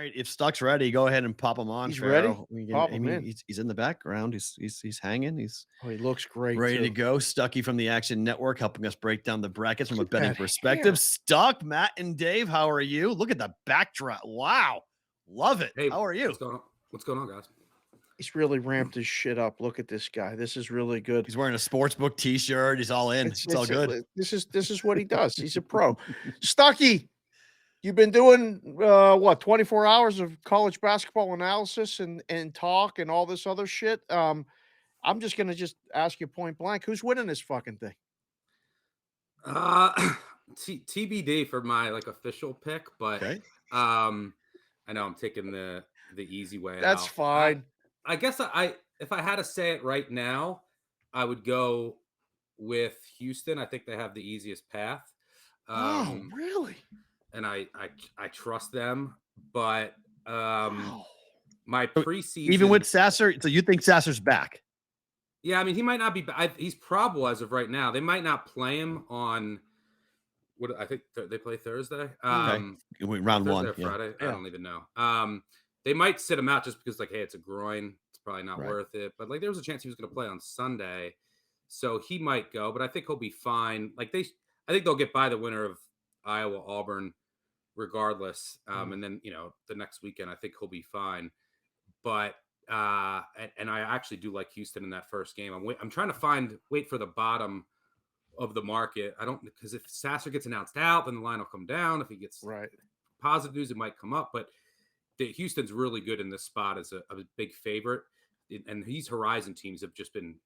right, if Stuck's ready, go ahead and pop him on, He's ready? Farrell. We can Pop I him mean, in. he's in the background. He's hanging. He's Oh, he looks great ready to too. go. Stuckey from the Action Network helping us break down the brackets from a Look at betting that perspective. hair. Stuck, Matt and Dave, how are you? Look at the backdrop. Wow. Love it. Hey, How are you? what's going on? What's going on, guys? He's really ramped his shit up. Look at this guy. This is really good. He's wearing a sportsbook t-shirt. He's all in. It's all good. This is what he does. He's a pro. Stuckey, you've been doing what 24 hours of college basketball analysis and talk and all this other shit. I'm just gonna just ask you point blank, who's winning this fucking thing? Uh, TBD for my official pick, but Okay. I know I'm taking the easy way That's out. fine. I guess I if I had to say it right now, I would go with Houston. I think they have the easiest path. Oh, Um, really? and I trust them, but Wow. my So, even with preseason. Sasser, so you think Sasser's back? Yeah, I mean, he might not be. He's probable as of right now. They might not play him on what I think they play Thursday. Mm, Okay. Round Thursday one. or Yeah. Friday. I yeah. don't even know. They might sit him out just because, hey, it's a groin. It's probably not Right. worth it. But there was a chance he was going to play on Sunday, so he might go. But I think he'll be fine. I think they'll get by the winner of Iowa Auburn, regardless. Mm. And then the next weekend, I think he'll be fine. But and I actually do like Houston in that first game. I'm trying to wait for the bottom of the market. I don't, because if Sasser gets announced out, then the line will come down. If he gets Right. positive news, it might come up. But Houston's really good in this spot as a big favorite, and these Horizon teams have just been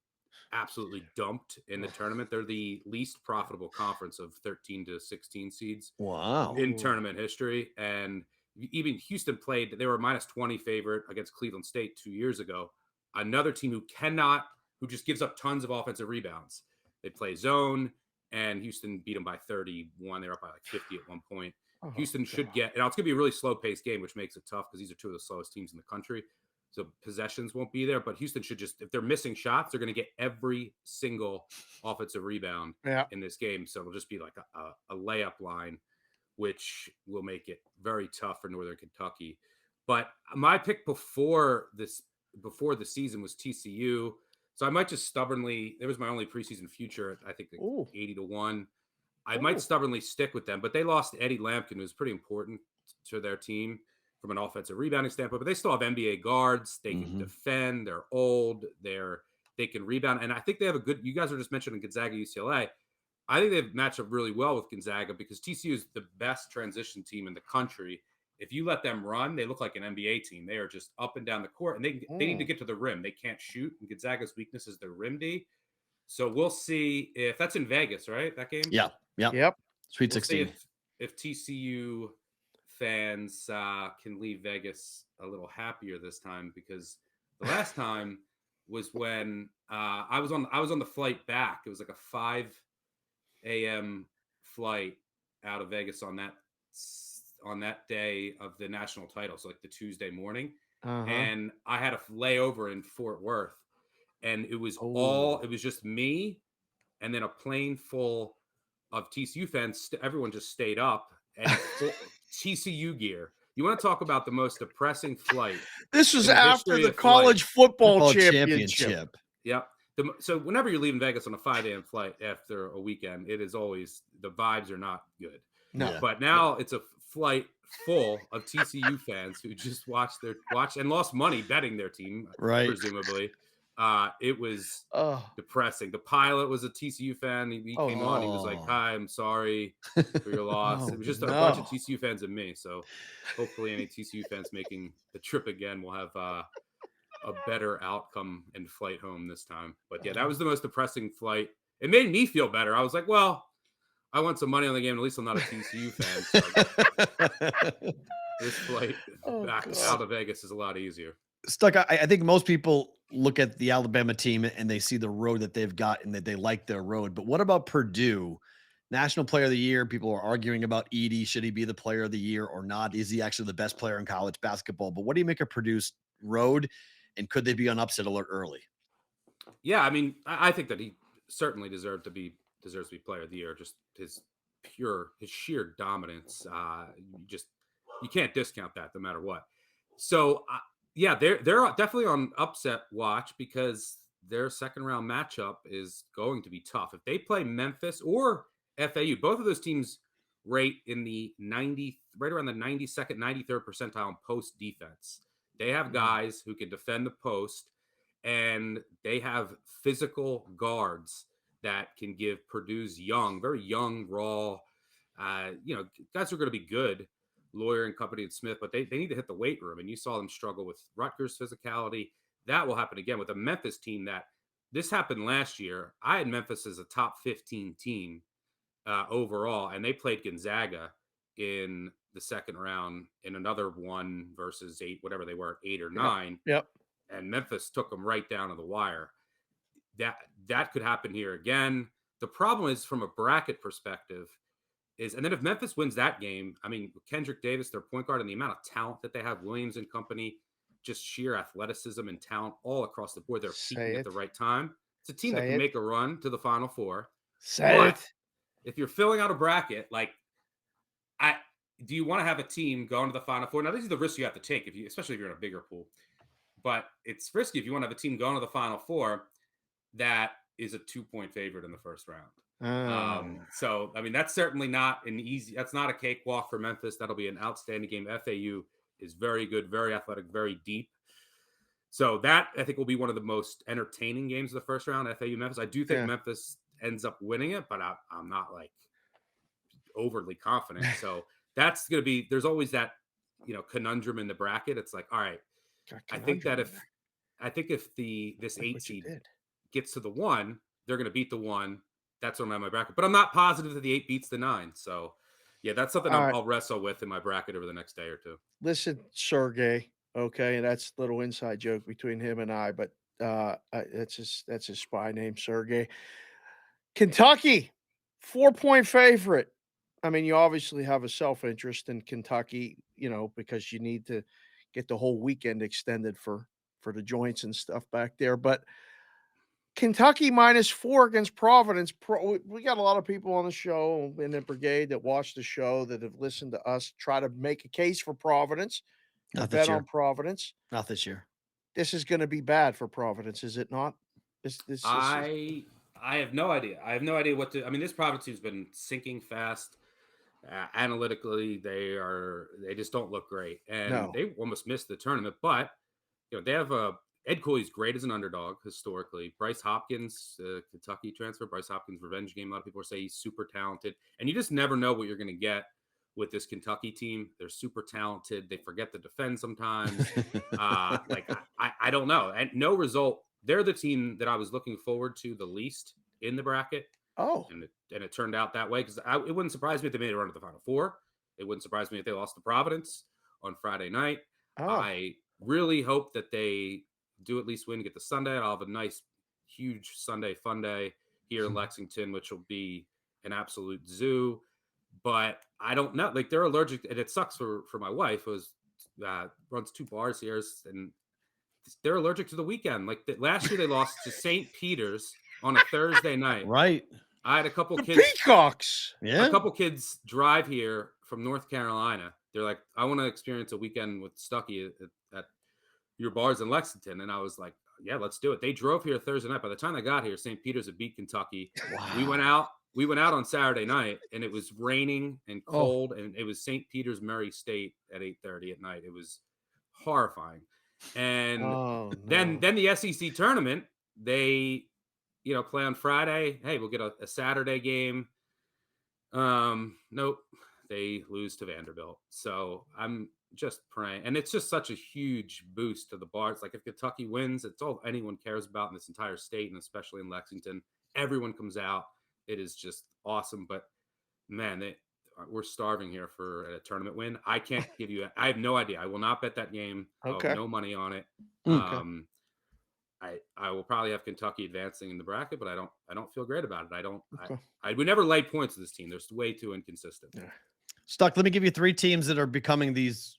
absolutely dumped in the tournament. They're the least profitable conference of 13 to 16 seeds Wow. in Ooh. tournament history. And even Houston played, they were a minus 20 favorite against Cleveland State 2 years ago. Another team who just gives up tons of offensive rebounds. They play zone, and Houston beat them by 31. They were up by 50 at one point. Oh, Houston should God. get, and it's going to be a really slow paced game, which makes it tough because these are two of the slowest teams in the country. So possessions won't be there, but Houston should just, if they're missing shots, they're going to get every single offensive rebound Yeah. in this game. So it'll just be like a layup line, which will make it very tough for Northern Kentucky. But my pick before the season was TCU. So I might just stubbornly, it was my only preseason future, I think Ooh. 80-1. I Ooh. might stubbornly stick with them, but they lost Eddie Lampkin, who was pretty important to their team from an offensive rebounding standpoint. But they still have NBA guards. They can defend. They're old. They can rebound. And I think they have a good, you guys were just mentioning Gonzaga, UCLA. I think they've matched up really well with Gonzaga because TCU is the best transition team in the country. If you let them run, they look like an NBA team. They are just up and down the court, and they need to get to the rim. They can't shoot. And Gonzaga's weakness is their rim D. So we'll see if that's in Vegas, right? That game. Yeah. Yeah. Yep. Sweet We'll see 16. if TCU fans can leave Vegas a little happier this time, because the last time was when I was on the flight back. It was like a 5 a.m. flight out of Vegas on that day of the national title, so the Tuesday morning, Uh-huh. and I had a layover in Fort Worth, and it was Oh. just me, and then a plane full of TCU fans. Everyone just stayed up and TCU gear. You want to talk about the most depressing flight This was in the after history the of college flights? football Football championship. championship. Yep. So whenever you're leaving Vegas on a 5 a.m. flight after a weekend, it is always, the vibes are not good. No. Yeah. But now it's a flight full of TCU fans who just watched and lost money betting their team, Right. presumably. It was Oh. depressing. The pilot was a TCU fan. He Oh, came no. on. He was like, "Hi, I'm sorry for your loss." Oh, It was just a no. bunch of TCU fans and me. So hopefully, any TCU fans making the trip again will have a better outcome and flight home this time. But yeah, that was the most depressing flight. It made me feel better. I was like, well, I won some money on the game. At least I'm not a TCU fan. So this flight back out of Vegas is a lot easier. Stuck. I think most people look at the Alabama team and they see the road that they've got and that they like their road. But what about Purdue? National Player of the Year. People are arguing about Edey. Should he be the Player of the Year or not? Is he actually the best player in college basketball? But what do you make of Purdue's road? And could they be on upset alert early? Yeah, I mean, I think that he certainly deserves to be Player of the Year. Just his sheer dominance. Just You can't discount that no matter what. So yeah, they're definitely on upset watch because their second round matchup is going to be tough. If they play Memphis or FAU, both of those teams rate in the 90, right around the 92nd, 93rd percentile in post defense. They have guys who can defend the post, and they have physical guards that can give Purdue's very young, raw, guys who are going to be good, Lawyer and company and Smith, but they need to hit the weight room. And you saw them struggle with Rutgers physicality. That will happen again with a Memphis team that this happened last year. I had Memphis as a top 15 team overall, and they played Gonzaga in the second round in another 1 versus 8, whatever they were, 8 or 9. Yep. And Memphis took them right down to the wire. That could happen here again. The problem is from a bracket perspective and then if Memphis wins that game, I mean, Kendrick Davis, their point guard, and the amount of talent that they have, Williams and company, just sheer athleticism and talent all across the board. They're peaking at the right time. It's a team that can make a run to the Final Four. If you're filling out a bracket, do you want to have a team going to the Final Four? Now, these are the risks you have to take, especially if you're in a bigger pool. But it's risky if you want to have a team going to the Final Four that is a 2-point favorite in the first round. So, I mean, that's certainly not that's not a cakewalk for Memphis. That'll be an outstanding game. FAU is very good, very athletic, very deep. So that I think will be one of the most entertaining games of the first round, FAU Memphis. I do think Memphis ends up winning it, but I'm not overly confident. So that's going to be, there's always that, conundrum in the bracket. It's like, all right, I think if this 8 seed gets to the 1, they're going to beat the 1. That's on my bracket, but I'm not positive that the 8 beats the 9. So, yeah, that's something I'll wrestle with in my bracket over the next day or two. Listen, Sergey. Okay, that's a little inside joke between him and I, but that's his spy name, Sergey. Kentucky, 4-point favorite. I mean, you obviously have a self-interest in Kentucky, because you need to get the whole weekend extended for the joints and stuff back there, but Kentucky -4 against Providence. We got a lot of people on the show in the brigade that watch the show that have listened to us try to make a case for Providence. Not this year. On Providence. Not this year. This is going to be bad for Providence, is it not? I have no idea. I have no idea what to. I mean, this Providence team's been sinking fast. Analytically, they just don't look great, and they almost missed the tournament. But they have Ed Cooley's great as an underdog historically. Bryce Hopkins, Kentucky transfer. Bryce Hopkins revenge game. A lot of people say he's super talented, and you just never know what you're going to get with this Kentucky team. They're super talented. They forget to defend sometimes. I don't know. And no result. They're the team that I was looking forward to the least in the bracket. Oh, and it turned out that way because it wouldn't surprise me if they made a run to the Final Four. It wouldn't surprise me if they lost to Providence on Friday night. I really hope that they do at least win, get the Sunday. I'll have a nice, huge Sunday fun day here in Lexington, which will be an absolute zoo. But I don't know. They're allergic, and it sucks for my wife, who runs 2 bars here, and they're allergic to the weekend. Last year, they lost to St. Peter's on a Thursday night. Right. I had a couple kids. Peacocks. Yeah. A couple kids drive here from North Carolina. They're like, I want to experience a weekend with Stuckey at your bars in Lexington. And I was like, yeah, let's do it. They drove here Thursday night. By the time they got here, St. Peter's had beat Kentucky. Wow. We went out on Saturday night, and it was raining and cold, and it was St. Peter's Murray State at 8:30 at night. It was horrifying. And then the SEC tournament, they play on Friday. Hey, we'll get a Saturday game. Nope, they lose to Vanderbilt. So I'm just praying, and it's just such a huge boost to the bars. If Kentucky wins, it's all anyone cares about in this entire state, and especially in Lexington. Everyone comes out. It is just awesome. But man, we're starving here for a tournament win. I can't give you. I have no idea. I will not bet that game. Okay. I have no money on it. Okay. I will probably have Kentucky advancing in the bracket, but I don't feel great about it. Okay. I would never lay points to this team. They're way too inconsistent. Yeah. Stuck. Let me give you 3 teams that are becoming these,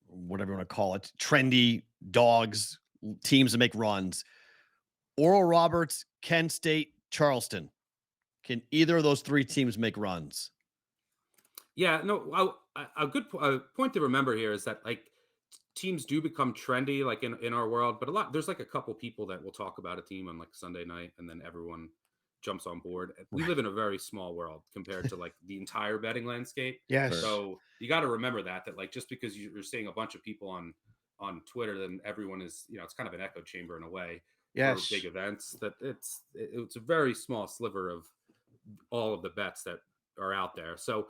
whatever you want to call it, trendy dogs, teams that make runs. Oral Roberts, Kent State, Charleston. Can either of those 3 teams make runs? Yeah, no, a good point to remember here is that like teams do become trendy like in our world, but there's like a couple people that will talk about a team on like Sunday night and then everyone jumps on board. We live in a very small world compared to like the entire betting landscape. Yes. So you got to remember that like just because you're seeing a bunch of people on Twitter, then everyone is, it's kind of an echo chamber in a way for big events, that it's a very small sliver of all of the bets that are out there. So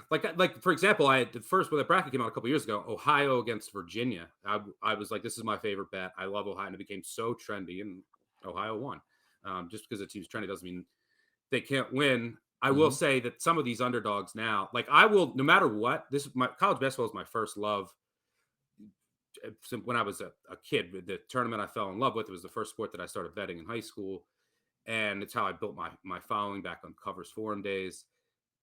like for example, I had first when the bracket came out a couple years ago, Ohio against Virginia. I was like, this is my favorite bet. I love Ohio, and it became so trendy, and Ohio won. Just because a team's trendy doesn't mean they can't win. I will say that some of these underdogs now, like I will, no matter what, my college basketball is my first love. When I was a kid, the tournament I fell in love with, it was the first sport that I started betting in high school, and it's how I built my following back on Covers Forum days.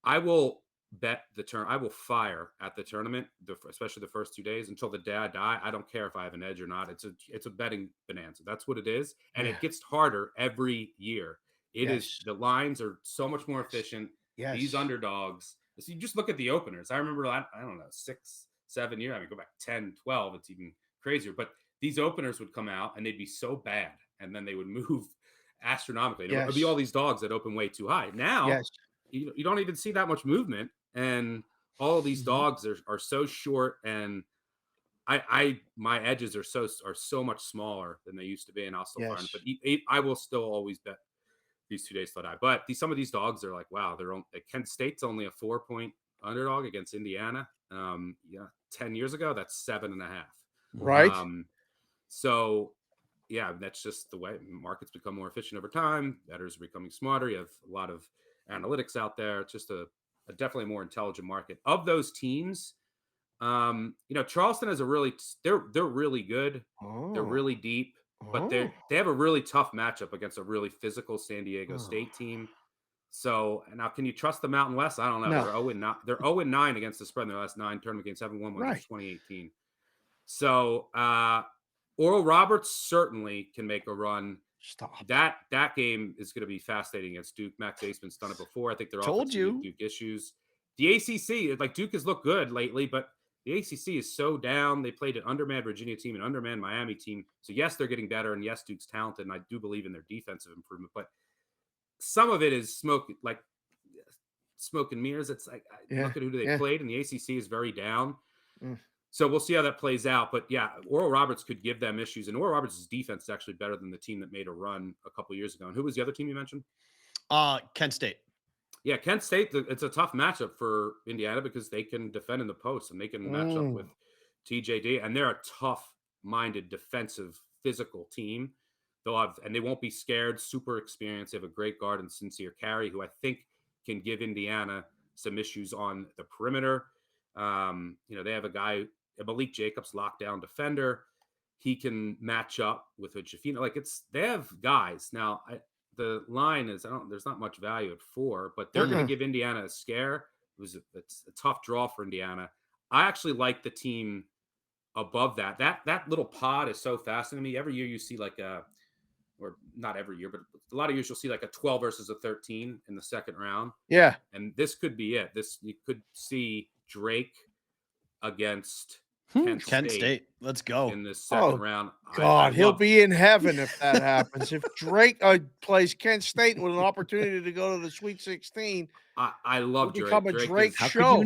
I will bet I will fire at the tournament, especially the first 2 days until the day I die. I don't care if I have an edge or not. It's a betting bonanza. That's what it is, and it gets harder every year. It is, the lines are so much more efficient. These underdogs. So you just look at the openers. I remember I don't know 6, 7 years. I mean, go back 10, 12. It's even crazier. But these openers would come out and they'd be so bad, and then they would move astronomically. It would be all these dogs that open way too high. Now you don't even see that much movement, and all of these dogs are so short, and my edges are so much smaller than they used to be, and I'll still find it. But I will still always bet these 2 days till I die. But some of these dogs are like, wow, Kent State's only a 4-point underdog against Indiana. 10 years ago, that's 7.5. Right. So yeah, that's just the way markets become more efficient over time. Bettors are becoming smarter. You have a lot of analytics out there. It's just a definitely more intelligent market. Of those teams, Charleston has they're really good. They're really deep, but they have a really tough matchup against a really physical San Diego State team. So now, can you trust the Mountain West? I don't know. No. They're 0-9 against the spread in their last 9 tournament games. 7-1 since 2018. So Oral Roberts certainly can make a run. Stop. That game is going to be fascinating against Duke. Mac Basement's done it before. I think they're all Duke issues. The ACC, like Duke has looked good lately, but the ACC is so down. They played an undermanned Virginia team, an undermanned Miami team. So yes, they're getting better, and yes, Duke's talented, and I do believe in their defensive improvement. But some of it is smoke and mirrors. It's like look at who they played, and the ACC is very down. So we'll see how that plays out. But yeah, Oral Roberts could give them issues. And Oral Roberts' defense is actually better than the team that made a run a couple years ago. And who was the other team you mentioned? Kent State. Yeah, Kent State, it's a tough matchup for Indiana because they can defend in the post and they can match up with TJD. And they're a tough-minded, defensive, physical team. And they won't be scared, super experienced. They have a great guard and Sincere Carey, who I think can give Indiana some issues on the perimeter. They have a guy, Malik Jacobs, lockdown defender. He can match up with a Jafina. They have guys. Now, the line is, there's not much value at 4, but they're going to give Indiana a scare. It's a tough draw for Indiana. I actually like the team above that. That little pod is so fascinating to me. Every year you see or not every year, but a lot of years you'll see like a 12 versus a 13 in the second round. Yeah. And this could be it. You could see Drake against Kent State. Let's go. In this second round. God, he'll be in heaven if that happens. If Drake plays Kent State with an opportunity to go to the Sweet 16, I love Drake. Become a Drake How show.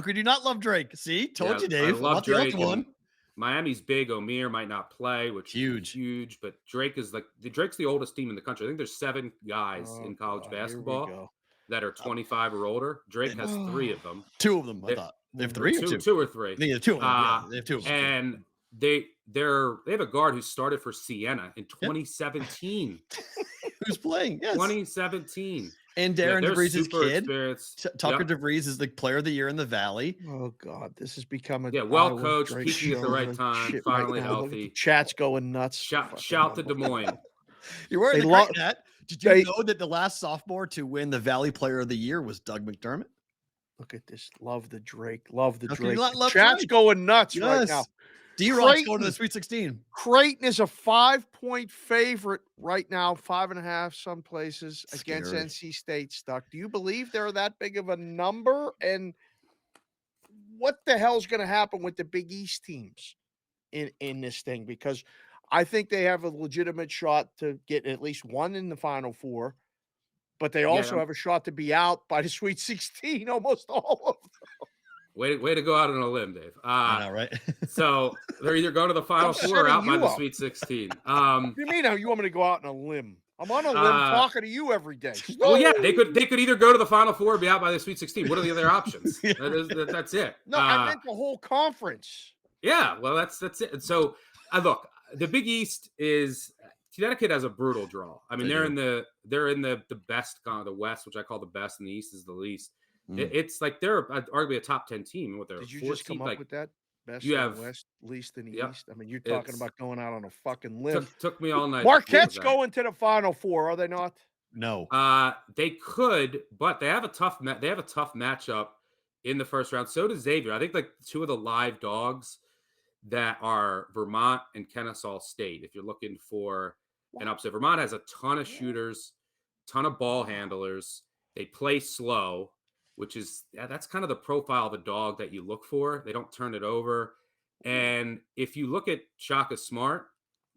Could you not love Drake? See, told you, Dave. I love Drake. One. Miami's big. Omir might not play, which is huge. But Drake is Drake's the oldest team in the country. I think there's 7 guys in college basketball that are 25 or older. Drake has 3 of them. 2 of them, I thought. They have 3 or 2? 2 or 3. They have 2 of them. They have 2 of them. And they have a guard who started for Siena in 2017. Who's playing? Yes. 2017. And Darren DeVries' kid. Tucker Yep. DeVries is the player of the year in the Valley. Oh, God. This has become a well coached, peaking at the right time, finally healthy. Chat's going nuts. Shout to Des Moines. You're wearing the great hat. Did you know that the last sophomore to win the Valley Player of the Year was Doug McDermott? Look at this. Love the Drake. Love the Drake. Chat's going nuts right now. D-Rock's going to the Sweet 16. Creighton is a 5-point favorite right now, 5.5 some places against NC State. Stuck. Do you believe they're that big of a number? And what the hell's going to happen with the Big East teams in this thing, because I think they have a legitimate shot to get at least one in the Final Four, but they Yeah, also have a shot to be out by the Sweet 16, almost all of them. way to go out on a limb, Dave. I know, right? So they're either going to the Final I'm Four or setting out by you the up. Sweet 16. What do you mean? How you want me to go out on a limb? I'm on a limb talking to you every day. Well, yeah, they could either go to the Final Four or be out by the Sweet 16. What are the other options? That's it. No, I meant the whole conference. Yeah, well, that's it. And so, look, the Big East is Connecticut has a brutal draw. I mean, they're in the best, the West, which I call the best, and the East is the least. It's like they're arguably a top 10 team. What they're Did you just come up with that? Best you in have the West, least in the yep, East. I mean, you're talking about going out on a fucking limb. Took me all night. Marquette's going to the Final Four, are they not? No. They could, but they have a tough matchup in the first round. So does Xavier. I think like two of the live dogs that are Vermont and Kennesaw State. If you're looking for an upset, Vermont has a ton of shooters, ton of ball handlers. They play slow, which is that's kind of the profile of a dog that you look for. They don't turn it over. And if you look at Shaka Smart,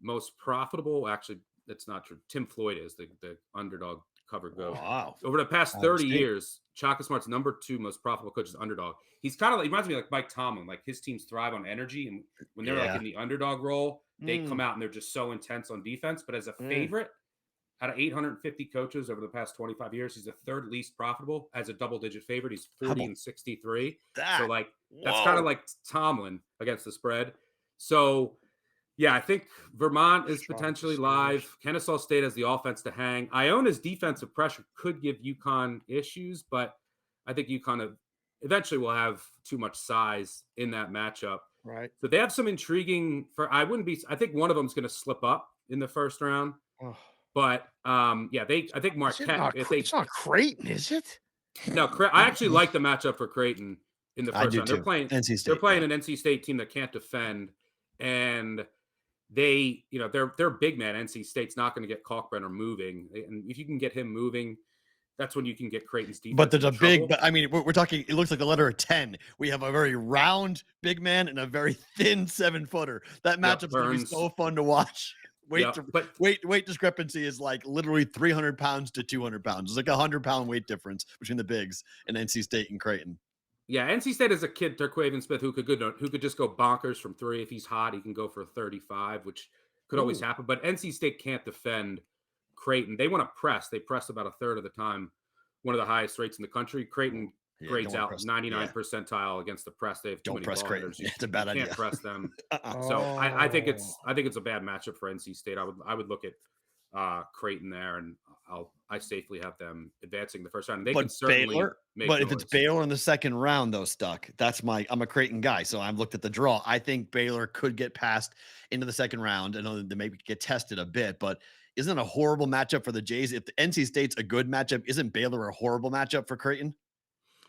most profitable, actually, that's not true. Tim Floyd is the underdog cover goat. Wow. Over the past 30 years, Shaka Smart's number 2 most profitable coach is underdog. He's kind of like, he reminds me like Mike Tomlin. Like his teams thrive on energy. And when they're like in the underdog role, they come out and they're just so intense on defense. But as a favorite, out of 850 coaches over the past 25 years, he's the third least profitable as a double-digit favorite. He's 40-63. So like that's kind of like Tomlin against the spread. So yeah, I think Vermont is potentially live. Kennesaw State has the offense to hang. Iona's defensive pressure could give UConn issues, but I think UConn eventually will have too much size in that matchup. Right. So they have some intriguing. I think one of them is going to slip up in the first round. Oh. But I think Marquette. It's not Creighton, is it? No, I actually like the matchup for Creighton in the first round. They're playing NC State. They're playing an NC State team that can't defend, and they, they're big man. NC State's not going to get Kalkbrenner moving, and if you can get him moving, that's when you can get Creighton's defense. But there's I mean, we're talking. It looks like the letter of 10. We have a very round big man and a very thin 7-footer. That matchup's going to be so fun to watch. Weight discrepancy is like literally 300 pounds to 200 pounds. It's like 100-pound weight difference between the bigs and NC State and Creighton. Yeah, NC State is a kid, Terquavion Smith, who could just go bonkers from 3. If he's hot, he can go for 35, which could always happen. But NC State can't defend Creighton. They want to press. They press about a third of the time, one of the highest rates in the country. Creighton grades out 99 percentile against the press. They have too many ball handlers. It's a bad idea. Can't press them. So I think it's a bad matchup for NC State. I would look at Creighton there, and I safely have them advancing the first round. And they can certainly make noise. If it's Baylor in the second round, though, Stuck, I'm a Creighton guy, so I've looked at the draw. I think Baylor could get passed into the second round. I know they maybe get tested a bit, but isn't it a horrible matchup for the Jays? If the NC State's a good matchup, isn't Baylor a horrible matchup for Creighton?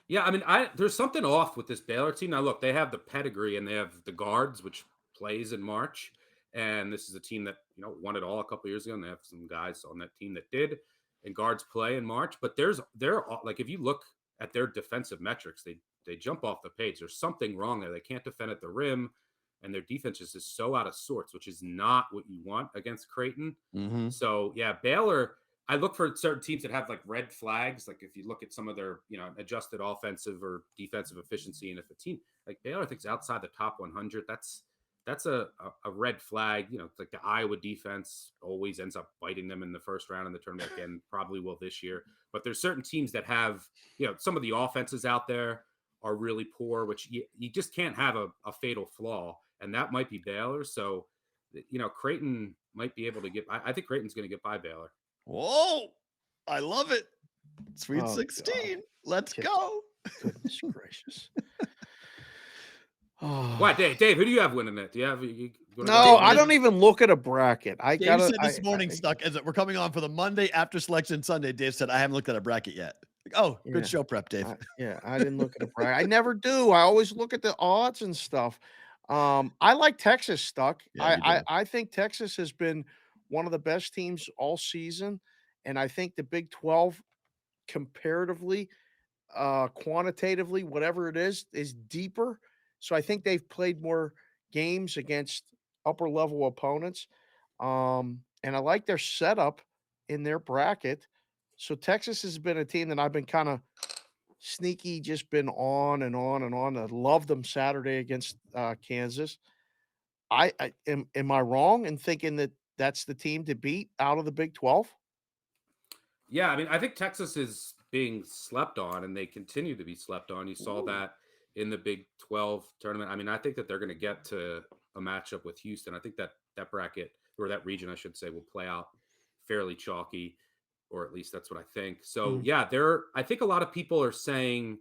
Yeah, I mean, there's something off with this Baylor team. Now, look, they have the pedigree and they have the guards, which plays in March. And this is a team that, won it all a couple years ago. And they have some guys on that team that did. And guards play in March. But they're like, if you look at their defensive metrics, they jump off the page. There's something wrong there. They can't defend at the rim. And their defense is just so out of sorts, which is not what you want against Creighton. Mm-hmm. So, yeah, Baylor, I look for certain teams that have like red flags. Like if you look at some of their, adjusted offensive or defensive efficiency, and if a team like Baylor, I think is outside the top 100, that's a red flag. It's like the Iowa defense always ends up biting them in the first round in the tournament again, probably will this year. But there's certain teams that have, some of the offenses out there are really poor, which you just can't have a fatal flaw. And that might be Baylor. So, Creighton might be able to I think Creighton's going to get by Baylor. Whoa, I love it. Sweet 16. God. Let's go. Goodness gracious. What, Dave, who do you have winning it? Do you have No, I don't even look at a bracket. Dave said this morning, Stuck, as we're coming on for the Monday after Selection Sunday. Dave said, I haven't looked at a bracket yet. Good show prep, Dave. I didn't look at a bracket. I never do. I always look at the odds and stuff. I like Texas, Stuck. Yeah, I think Texas has been one of the best teams all season. And I think the Big 12 comparatively, quantitatively, whatever it is deeper So I think they've played more games against upper level opponents. And I like their setup in their bracket. So Texas has been a team that I've been kind of sneaky, just been on and on and on. I loved them Saturday against Kansas. Am I wrong in thinking that that's the team to beat out of the Big 12? Yeah, I mean, I think Texas is being slept on, and they continue to be slept on. You saw Ooh. that in the Big 12 tournament. I mean, I think that they're going to get to a matchup with Houston. I think that that bracket, or that region, I should say, will play out fairly chalky, or at least that's what I think. So, Mhm. yeah, I think a lot of people are saying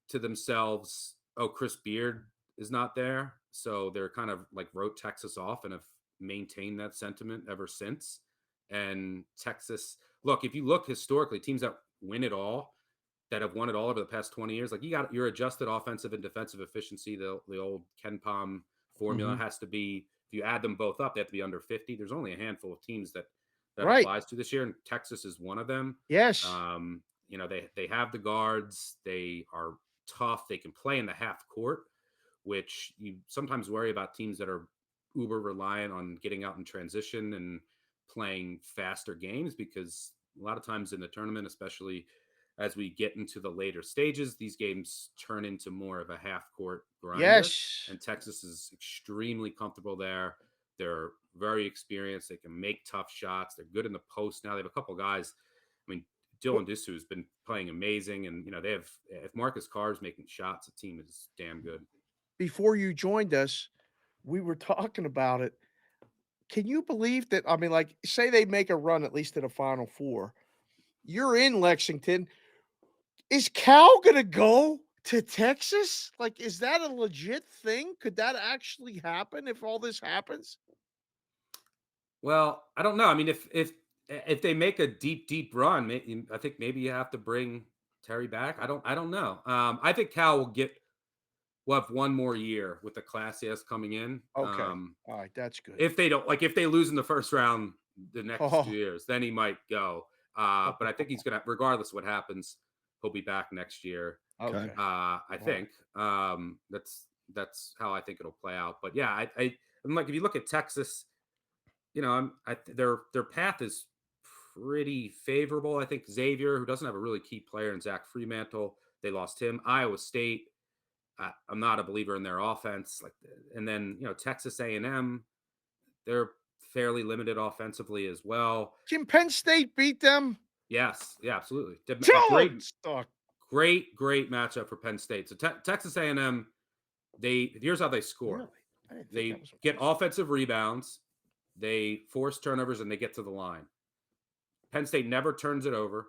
to themselves, "Oh, Chris Beard is not there," so they're kind of like wrote Texas off and have maintained that sentiment ever since. And Texas, look, if you look historically, teams that win it all, that have won it all over the past 20 years, like you got your adjusted offensive and defensive efficiency, the old Ken Palm formula Mhm. has to be. If you add them both up, they have to be under 50. There's only a handful of teams that Right. applies to this year, and Texas is one of them. Yes. They have the guards. They are tough. They can play in the half court, which you sometimes worry about teams that are uber reliant on getting out in transition and playing faster games, because a lot of times in the tournament, especially as we get into the later stages, these games turn into more of a half court grinder. Yes. And Texas is extremely comfortable there. They're very experienced. They can make tough shots. They're good in the post now. They have a couple guys. I mean, Dylan Disu has been playing amazing, and they have, if Marcus Carr is making shots, the team is damn good. Before you joined us, we were talking about it. Can you believe that? I mean, like, say they make a run at least to the Final Four. You're in Lexington. Is Cal gonna go to Texas? Like, is that a legit thing? Could that actually happen if all this happens? Well, I don't know. I mean, if they make a deep run, I think maybe you have to bring Terry back. I don't know. I think Cal will have one more year with the class he has coming in. Okay. All right, that's good. If they don't, like, if they lose in the first round the next Oh, 2 years, then he might go. But I think he's gonna, regardless of what happens, he'll be back next year. Okay. okay. I All right. think that's how I think it'll play out. But yeah, I'm like, if you look at Texas, their path is pretty favorable. I think Xavier, who doesn't have a really key player in Zach Fremantle, they lost him. Iowa State, I'm not a believer in their offense. And then Texas A&M, they're fairly limited offensively as well. Can Penn State beat them? Yes, yeah, absolutely. A Tell great, it, Stuck. great matchup for Penn State. So Texas A&M, here's how they score. Really? I didn't think that They was get offensive rebounds, they force turnovers, and they get to the line. Penn State never turns it over.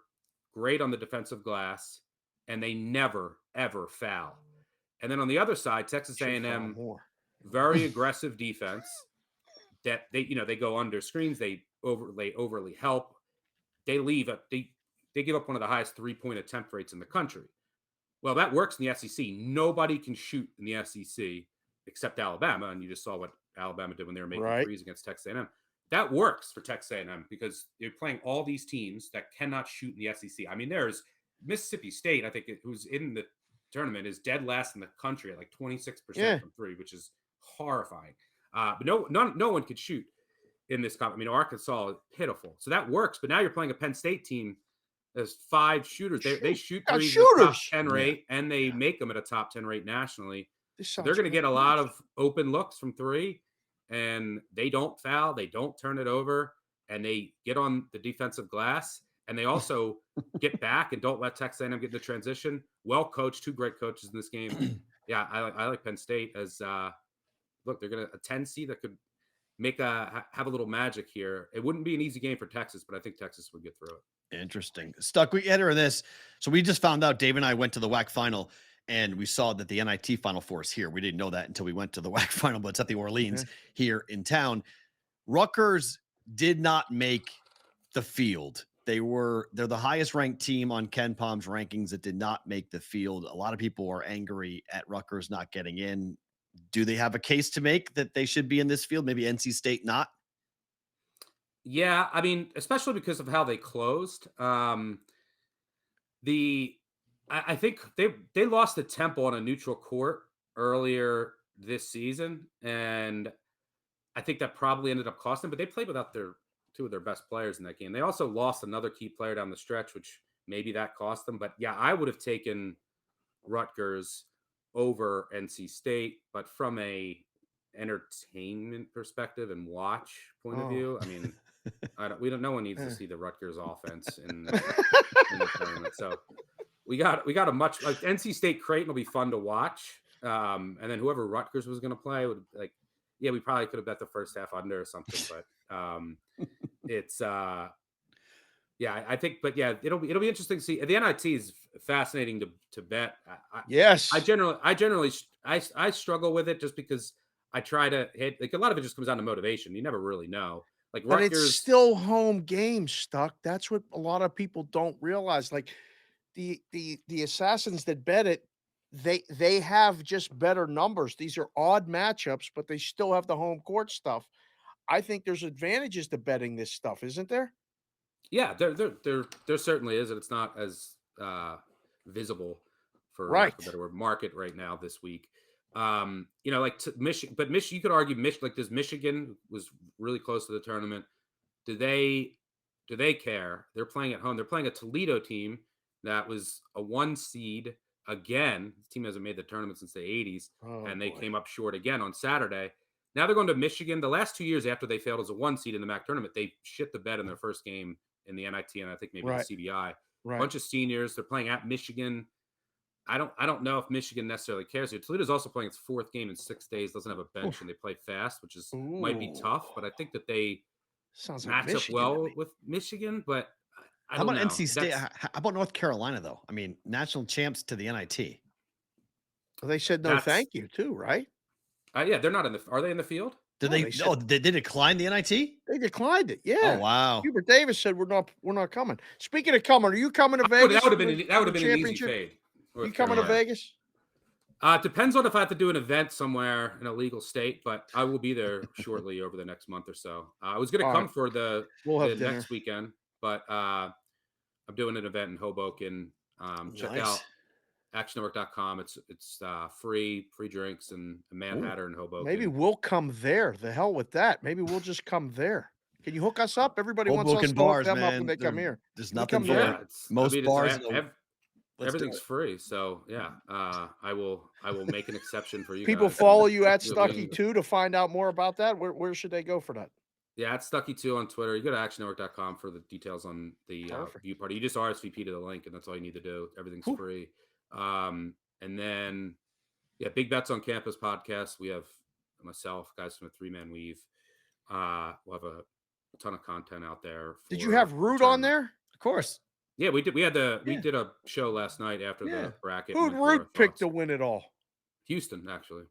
Great on the defensive glass, and they never ever foul. And then on the other side, Texas should foul A&M, more. very aggressive defense. That they go under screens, they overly help. They give up one of the highest 3-point attempt rates in the country. Well, that works in the SEC. Nobody can shoot in the SEC except Alabama, and you just saw what Alabama did when they were making Right. threes against Texas A&M. That works for Texas A&M because you're playing all these teams that cannot shoot in the SEC. I mean, there's Mississippi State, I think, who's in the tournament, is dead last in the country at like 26% Yeah. from three, which is horrifying. But no one could shoot in this. I mean, Arkansas is pitiful, so that works. But now you're playing a Penn State team. There's 5 shooters. They shoot Got threes at a top shooters. 10 Yeah. rate, and they Yeah. make them at a top 10 rate nationally. This So they're sounds going to get a lot of fantastic. open looks from three, and they don't foul, they don't turn it over, and they get on the defensive glass, and they also get back and don't let Texas A&M get the transition. Well coached, 2 great coaches in this game. Yeah, I like Penn State as look, they're going to a 10 seed that could have a little magic here. It wouldn't be an easy game for Texas, but I think Texas would get through it. Interesting. Stuck, we enter this. So we just found out Dave and I went to the WAC final and we saw that the NIT Final Four is here. We didn't know that until we went to the WAC final, but it's at the Orleans here in town. Rutgers did not make the field. They're the highest ranked team on Ken Palm's rankings that did not make the field. A lot of people are angry at Rutgers not getting in. Do they have a case to make that they should be in this field? Maybe NC State not? Yeah, I mean, especially because of how they closed. I think they lost the Temple on a neutral court, earlier this season, and I think that probably ended up costing them. But they played without two of their best players in that game. They also lost another key player down the stretch, which maybe that cost them. But yeah, I would have taken Rutgers over NC State, but from a entertainment perspective and watch point of view, I mean, no one needs to see the Rutgers offense in the tournament. So we got a much like NC State Creighton will be fun to watch. And then whoever Rutgers was going to play would we probably could have bet the first half under or something, but it's I think, but yeah, it'll be interesting to see. The NIT is fascinating to bet. Yes, I generally struggle with it just because I try to hit, like, a lot of it just comes down to motivation. You never really know. Like but Rutgers, it's still home games, Stuck. That's what a lot of people don't realize. Like the assassins that bet it, they have just better numbers. These are odd matchups, but they still have the home court stuff. I think there's advantages to betting this stuff, isn't there? yeah, there certainly is, and it's not as visible, for lack of a Right. better word, market right now this week. Like Michigan, but Michigan, you could argue like this Michigan was really close to the tournament. Do they care? They're playing at home. They're playing a Toledo team that was a 1 seed again. The team hasn't made the tournament since the 80s, and they came up short again on Saturday. Now they're going to Michigan. The last 2 years after they failed as a 1 seed in the MAC tournament, they shit the bed in their first game in the NIT, and I think maybe the CBI. Right. Bunch of seniors. They're playing at Michigan. I don't know if Michigan necessarily cares here. Toledo's also playing its 4th game in 6 days. Doesn't have a bench, and they play fast, which might be tough. But I think that they Sounds like match up Michigan well with Michigan. But I How don't about know. NC State? How about North Carolina, though? I mean, national champs to the NIT. They said no, thank you too, right? Yeah, they're not in the. Are they in the field? Did No, they? they said- Oh, they decline the NIT? They declined it. Yeah. Oh wow. Hubert Davis said we're not coming. Speaking of coming, are you coming to Vegas? That would have been for the an easy championship? fade. You coming to Vegas? Depends on if I have to do an event somewhere in a legal state, but I will be there shortly over the next month or so. I was going to come for the next weekend, but I'm doing an event in Hoboken. Check out actionnetwork.com. It's free drinks and a Mad Hatter in Hoboken. Maybe we'll come there. The hell with that. Maybe we'll just come there. Can you hook us up? Everybody wants us to hook them up when they come here. There's nothing for most bars. Everything's free, so yeah. I will make an exception for you. People guys. Follow you at Stuckey too to find out more about that. Where should they go for that? Yeah, it's Stuckey2 on Twitter. You go to actionnetwork.com for the details on the view party. You just RSVP to the link, and that's all you need to do. Everything's free. And then, Big Bets on Campus podcast. We have myself, guys from the 3-man weave. We'll have a ton of content out there. Did you have Root on there? Of course. Yeah, we did. We did a show last night after the bracket. Who'd Root pick to win it all? Houston, actually.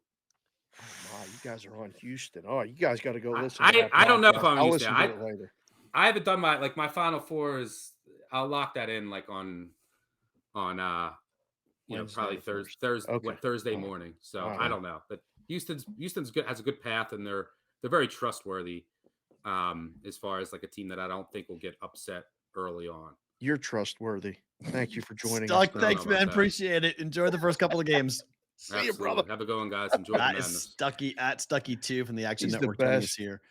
Oh, wow, you guys are on Houston. Oh, you guys got to go listen. I don't know if I'm I'll Houston. listen to it later. I haven't done my Final Four is. I'll lock that in on probably Thursday morning. So I don't know, but Houston's good, has a good path, and they're very trustworthy. As far as like a team that I don't think will get upset early on. You're trustworthy. Thank you for joining us. Thanks, man. Appreciate it. Enjoy the first couple of games. See you, brother. Have a good one, guys. Enjoy the madness. Stuckey at Stuckey2 from the Action Network joining us here.